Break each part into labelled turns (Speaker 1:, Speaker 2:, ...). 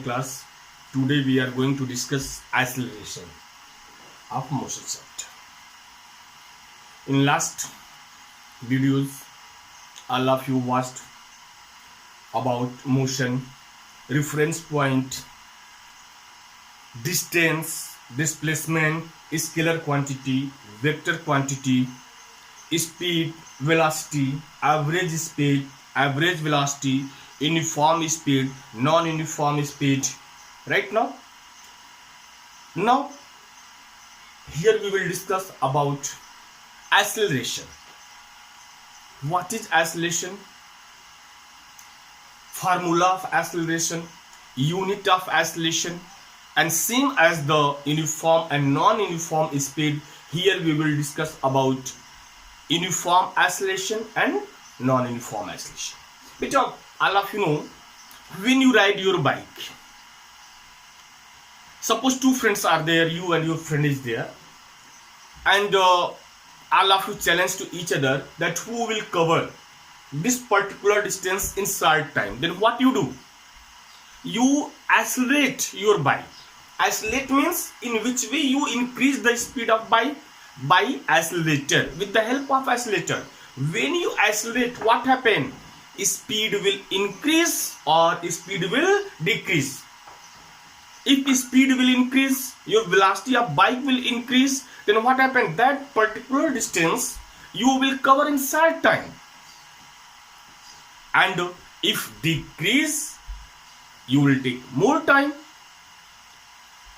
Speaker 1: Class. Today we are going to discuss acceleration of motion chapter. In last videos, all of you watched about motion, reference point, distance, displacement, scalar quantity, vector quantity, speed, velocity, average velocity, uniform speed, non-uniform speed. Right now here we will discuss about acceleration. What is acceleration? Formula of acceleration, unit of acceleration, and same as the uniform and non-uniform speed, here we will discuss about uniform acceleration and non-uniform acceleration. Because all of you know, when you ride your bike, suppose two friends are there, you and your friend is there, and all of you challenge to each other that who will cover this particular distance in short time. Then what you do? You accelerate your bike. Accelerate means in which way you increase the speed of bike by accelerator, with the help of accelerator. When you accelerate, what happen? Speed will increase or speed will decrease. If speed will increase, your velocity of bike will increase, then what happen? That particular distance you will cover in short time. And if decrease, you will take more time.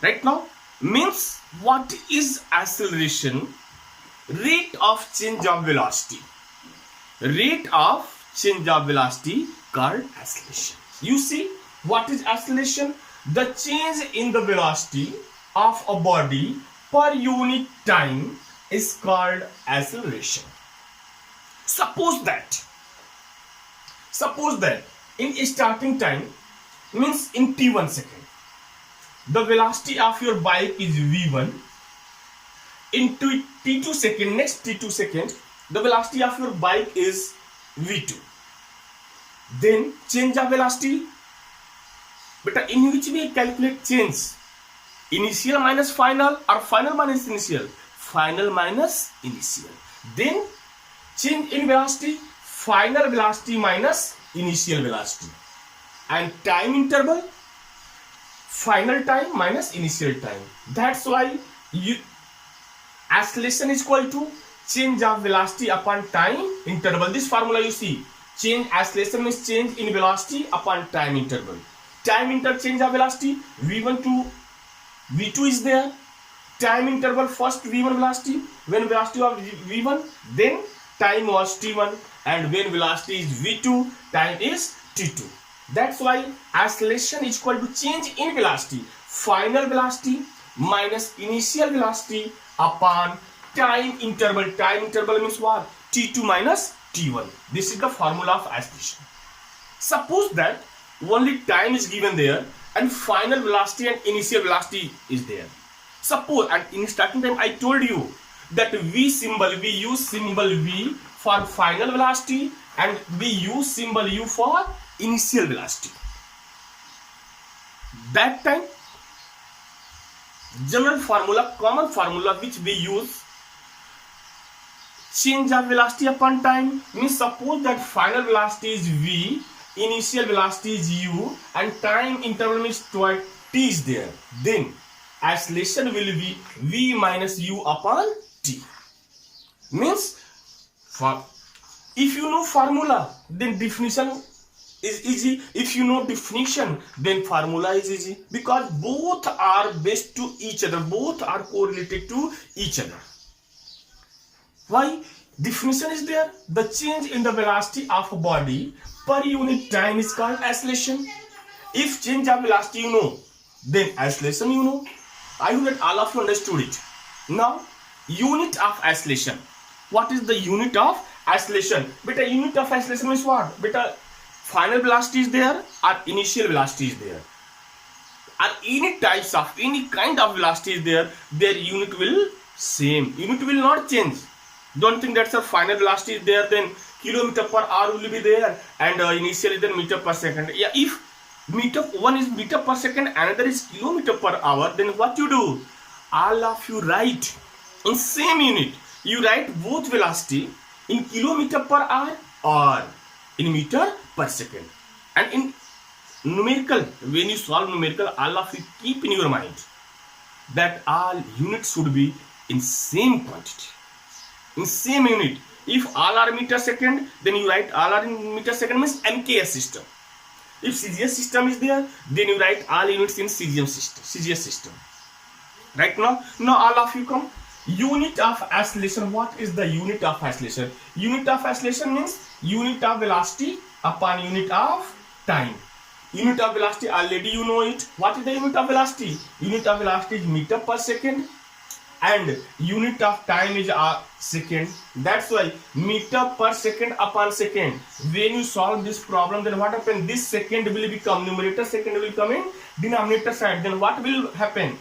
Speaker 1: Right now, means what is acceleration? Rate of change of velocity. Rate of change of velocity called acceleration. You see, what is acceleration? The change in the velocity of a body per unit time is called acceleration. Suppose that in starting time, means in t1 second, the velocity of your bike is v1. In t2 second, next t2 second, the velocity of your bike is v2. Then change of velocity. But in which way calculate change? Initial minus final or final minus initial? Final minus initial. Then change in velocity, final velocity minus initial velocity. And time interval, final time minus initial time. That's why acceleration is equal to change of velocity upon time interval. This formula you see, change acceleration means change in velocity upon time interval. Time interchange of velocity, v1 to v2 is there. Time interval, first v1 velocity, when velocity of v1, then time was t1, and when velocity is v2, time is t2. That's why acceleration is equal to change in velocity, final velocity minus initial velocity upon time interval. Time interval means what? t2 minus t1. This is the formula of acceleration. Suppose that only time is given there and final velocity and initial velocity is there. Suppose, and in starting time I told you that we use symbol v for final velocity and we use symbol u for initial velocity. That time, general formula, common formula which we use, change of velocity upon time, means suppose that final velocity is v, initial velocity is u, and time interval means t is there. Then acceleration will be v minus u upon t. Means if you know formula, then definition is easy. If you know definition, then formula is easy, because both are based to each other, both are correlated to each other. Why? Definition is there. The change in the velocity of a body per unit time is called acceleration. If change of velocity you know, then acceleration you know. I hope that all of you understood it. Now, unit of acceleration. What is the unit of acceleration? Beta, unit of acceleration means what? Beta, final velocity is there or initial velocity is there, or any types of any kind of velocity is there, their unit will same. Unit will not change. Don't think that's a final velocity is there, then kilometer per hour will be there, and initially then meter per second. Yeah, if one is meter per second, another is kilometer per hour, then what you do? All of you write in same unit. You write both velocity in kilometer per hour or in meter per second. And in numerical, when you solve numerical, all of you keep in your mind that all units should be in same quantity, in same unit. If all are meter second, then you write all are in meter second, means MKS system. If CGS system is there, then you write all units in CGS system. Right now all of you come. Unit of oscillation. What is the unit of oscillation? Unit of oscillation means unit of velocity upon unit of time. Unit of velocity, already you know it. What is the unit of velocity? Unit of velocity is meter per second and unit of time is a second. That's why meter per second upon second. When you solve this problem, then what happens? This second will become numerator, second will come in denominator side. Then what will happen?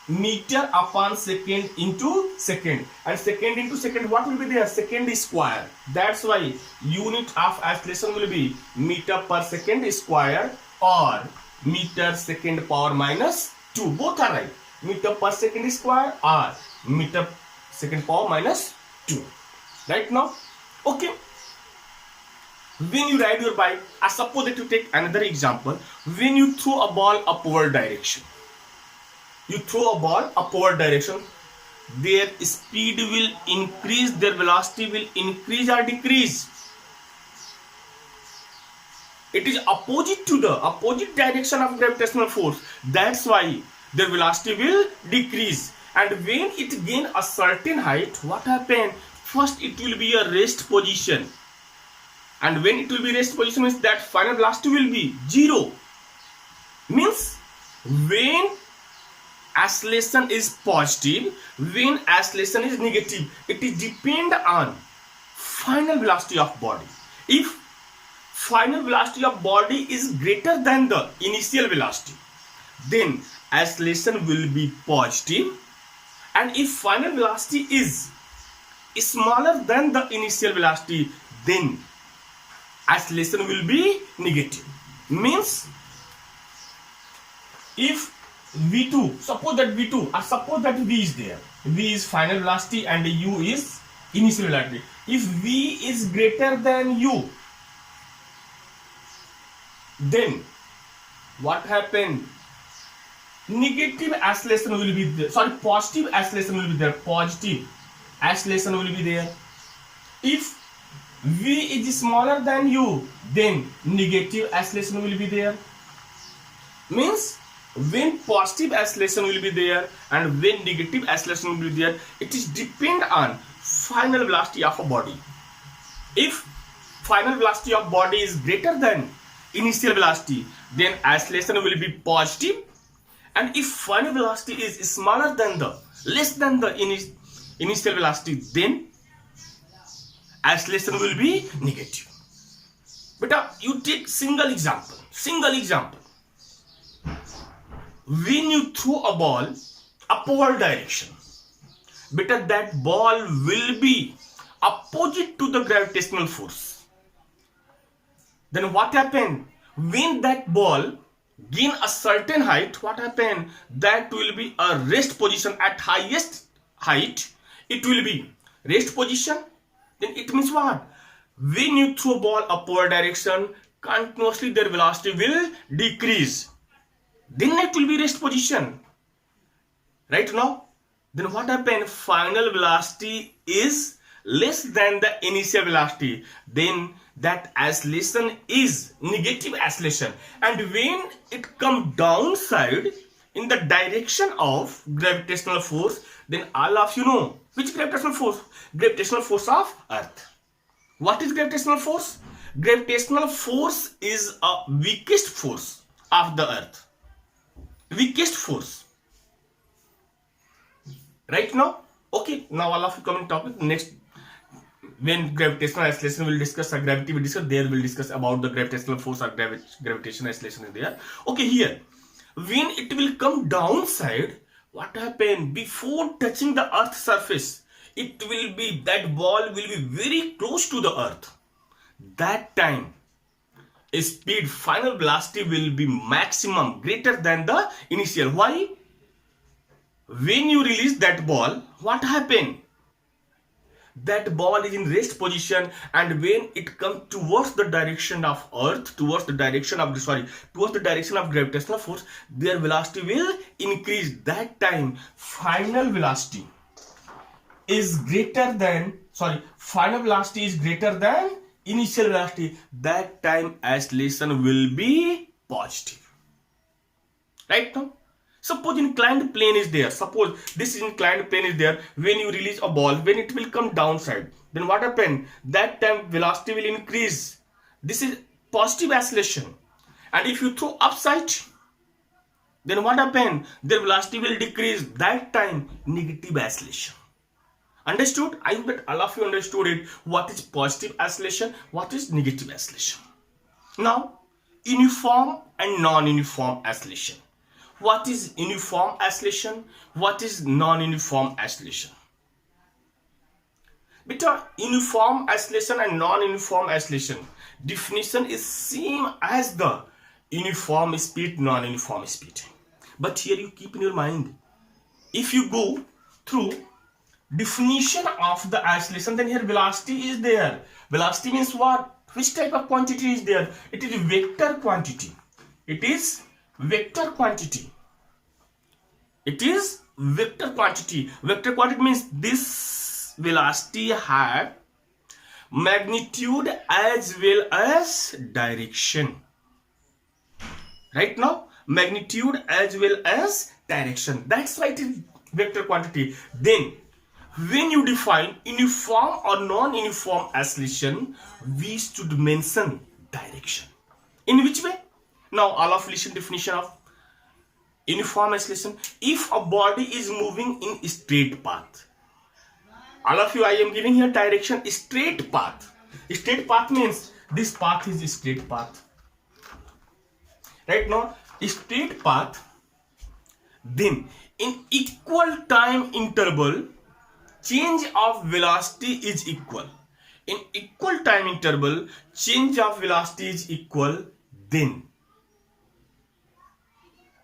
Speaker 1: Meter upon second into second, and second into second, what will be there? Second square. That's why unit of oscillation will be meter per second square or meter second power minus 2. Both are right. Meter per second square or meter second power minus 2. Right now, okay. When you ride your bike, I suppose that you take another example. When you throw a ball upward direction, you throw a ball upward direction, their speed will increase, their velocity will increase or decrease. It is opposite to the opposite direction of gravitational force. That's why their velocity will decrease. And when it gain a certain height, what happen? First it will be a rest position. And when it will be rest position, means that final velocity will be 0. Means when oscillation is positive, when oscillation is negative, it is depend on final velocity of body. If final velocity of body is greater than the initial velocity, then oscillation will be positive. And if final velocity is smaller than the initial velocity, then oscillation will be negative. Means if V2, suppose that V2, suppose that V is there. V is final velocity and U is initial velocity. If V is greater than U, then what happened? Negative oscillation will be there. Sorry, positive oscillation will be there. Positive oscillation will be there. If V is smaller than U, then negative oscillation will be there. Means when positive oscillation will be there and when negative oscillation will be there, it is depend on final velocity of a body. If final velocity of body is greater than initial velocity, then oscillation will be positive. And if final velocity is smaller than the less than the initial velocity, then oscillation will be negative. But you take single example. When you throw a ball upward direction, better that ball will be opposite to the gravitational force. Then what happened? When that ball gain a certain height, what happened? That will be a rest position. At highest height, it will be rest position. Then it means what? When you throw a ball upward direction, continuously their velocity will decrease. Then it will be rest position. Right now, then what happened? Final velocity is less than the initial velocity. Then that oscillation is negative oscillation. And when it come downside in the direction of gravitational force, then all of you know which gravitational force? Gravitational force of Earth. What is gravitational force? Gravitational force is a weakest force of the Earth. Weakest force. Right now? Okay, now all of you come in topic. Next, when gravitational oscillation will discuss, or gravity will discuss, there will discuss about the gravitational force or gravitational oscillation is there. Okay, here, when it will come downside, what happen? Before touching the Earth's surface, it will be, that ball will be very close to the Earth. That time, speed, final velocity will be maximum greater than the initial. Why? When you release that ball, what happened? That ball is in rest position, and when it comes towards the direction of earth, towards the direction of gravitational force, their velocity will increase. That time final velocity is greater than initial velocity. That time acceleration will be positive. Right now, suppose inclined plane is there. Suppose this inclined plane is there. When you release a ball, when it will come downside, then what happen? That time velocity will increase. This is positive acceleration. And if you throw upside, then what happen? The velocity will decrease. That time negative acceleration. Understood? I bet all of you understood it. What is positive acceleration? What is negative acceleration? Now, uniform and non-uniform acceleration. What is uniform acceleration? What is non-uniform acceleration? Between uniform acceleration and non-uniform acceleration, definition is same as the uniform speed, non-uniform speed. But here you keep in your mind, if you go through definition of the acceleration, then here velocity is there. Velocity means what? Which type of quantity is there? It is vector quantity. It is vector quantity. It is vector quantity. Vector quantity means this velocity had magnitude as well as direction. Right now, magnitude as well as direction. That's why it is vector quantity. Then, when you define uniform or non-uniform acceleration, we should mention direction. In which way? Now, all of listen definition of uniform acceleration. If a body is moving in a straight path, all of you, I am giving here direction, straight path. Straight path means this path is a straight path. Right now, straight path. Then, in equal time interval, change of velocity is equal. In equal time interval, change of velocity is equal. Then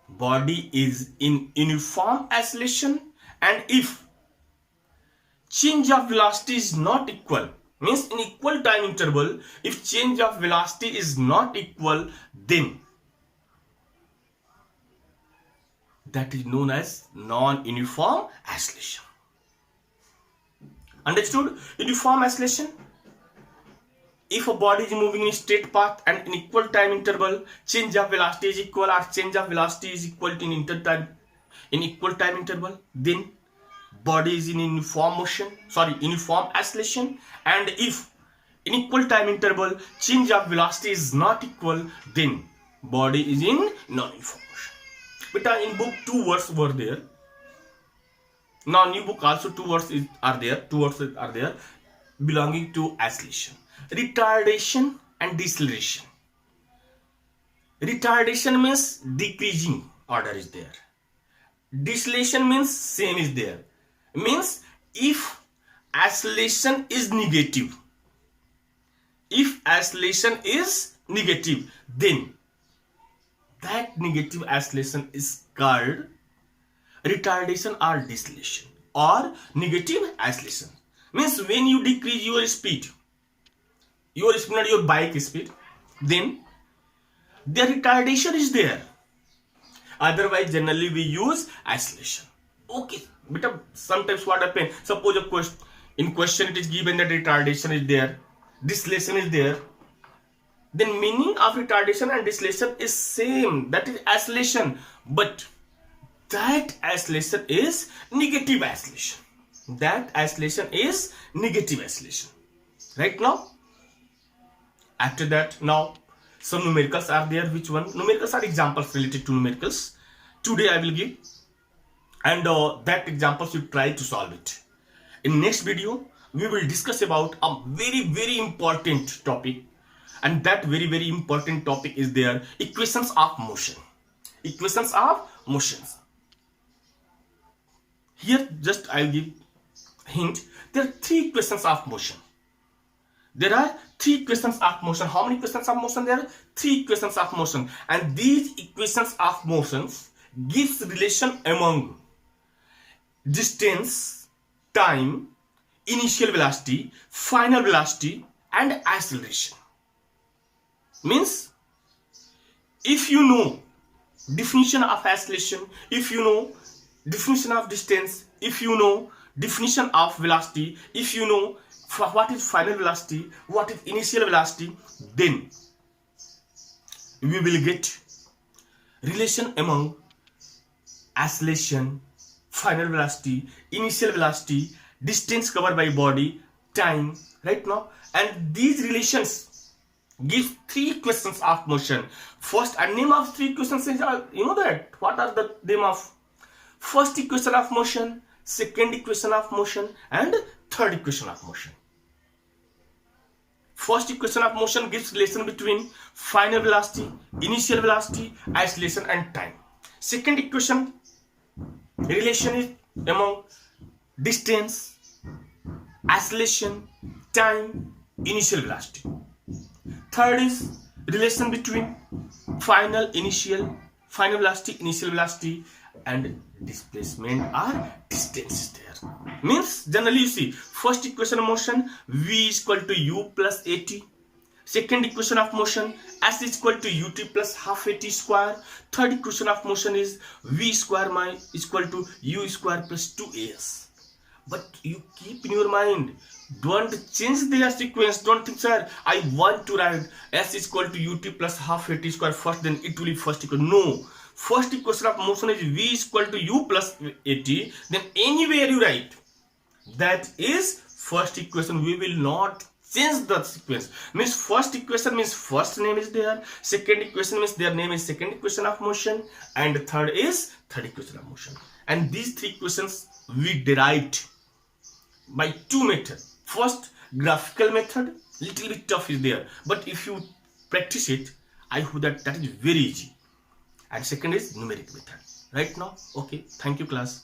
Speaker 1: body is in uniform acceleration, and if change of velocity is not equal, means in equal time interval, if change of velocity is not equal, then that is known as non-uniform acceleration. Understood? Uniform acceleration, if a body is moving in a straight path and in equal time interval, change of velocity is equal, or change of velocity is equal to in equal time interval, then body is in uniform acceleration. And if in equal time interval, change of velocity is not equal, then body is in non-uniform motion. But in book 2 words were there. Now new book also 2 words are there belonging to acceleration. Retardation and deceleration. Retardation means decreasing order is there. Deceleration means same is there. Means if acceleration is negative, then that negative acceleration is called retardation or deceleration, or negative acceleration. Means when you decrease your speed, not your bike speed, then the retardation is there. Otherwise, generally we use acceleration. Okay, but sometimes what happens? Suppose in question it is given that retardation is there, deceleration is there. Then meaning of retardation and deceleration is same. That is acceleration, but that acceleration is negative acceleration. Right now, after that, now some numericals are there. Which one? Numericals are examples related to numericals. Today I will give, and that examples you try to solve it. In next video, we will discuss about a very, very important topic, and that very, very important topic is there: equations of motion. Here, just I'll give hint. There are 3 equations of motion. there are three equations of motion. How many equations of motion? There are three equations of motion, and these equations of motions gives relation among distance, time, initial velocity, final velocity, and acceleration. Means, if you know definition of acceleration, if you know definition of distance, if you know definition of velocity, if you know what is final velocity, what is initial velocity, then we will get relation among acceleration, final velocity, initial velocity, distance covered by body, time, right now. And these relations give three equations of motion. First, a name of three equations is, you know that, what are the name of first equation of motion, second equation of motion, and third equation of motion. First equation of motion gives relation between final velocity, initial velocity, acceleration, and time. Second equation, relation is among distance, acceleration, time, initial velocity. Third is relation between final velocity, initial velocity, and displacement or distance there. Means, generally you see, first equation of motion, v is equal to u plus at. Second equation of motion, s is equal to ut plus half at square. Third equation of motion is v square is equal to u square plus 2as. But you keep in your mind, don't change their sequence. Don't think, sir, I want to write s is equal to ut plus half at square first, then it will be first equation. No. First equation of motion is v is equal to u plus at. Then anywhere you write, that is first equation. We will not change the sequence. Means first equation means first name is there. Second equation means their name is second equation of motion. And third is third equation of motion. And these three equations we derived by two methods. First, graphical method, little bit tough is there, but if you practice it, I hope that is very easy. And second is numeric method. Right now, okay, thank you class.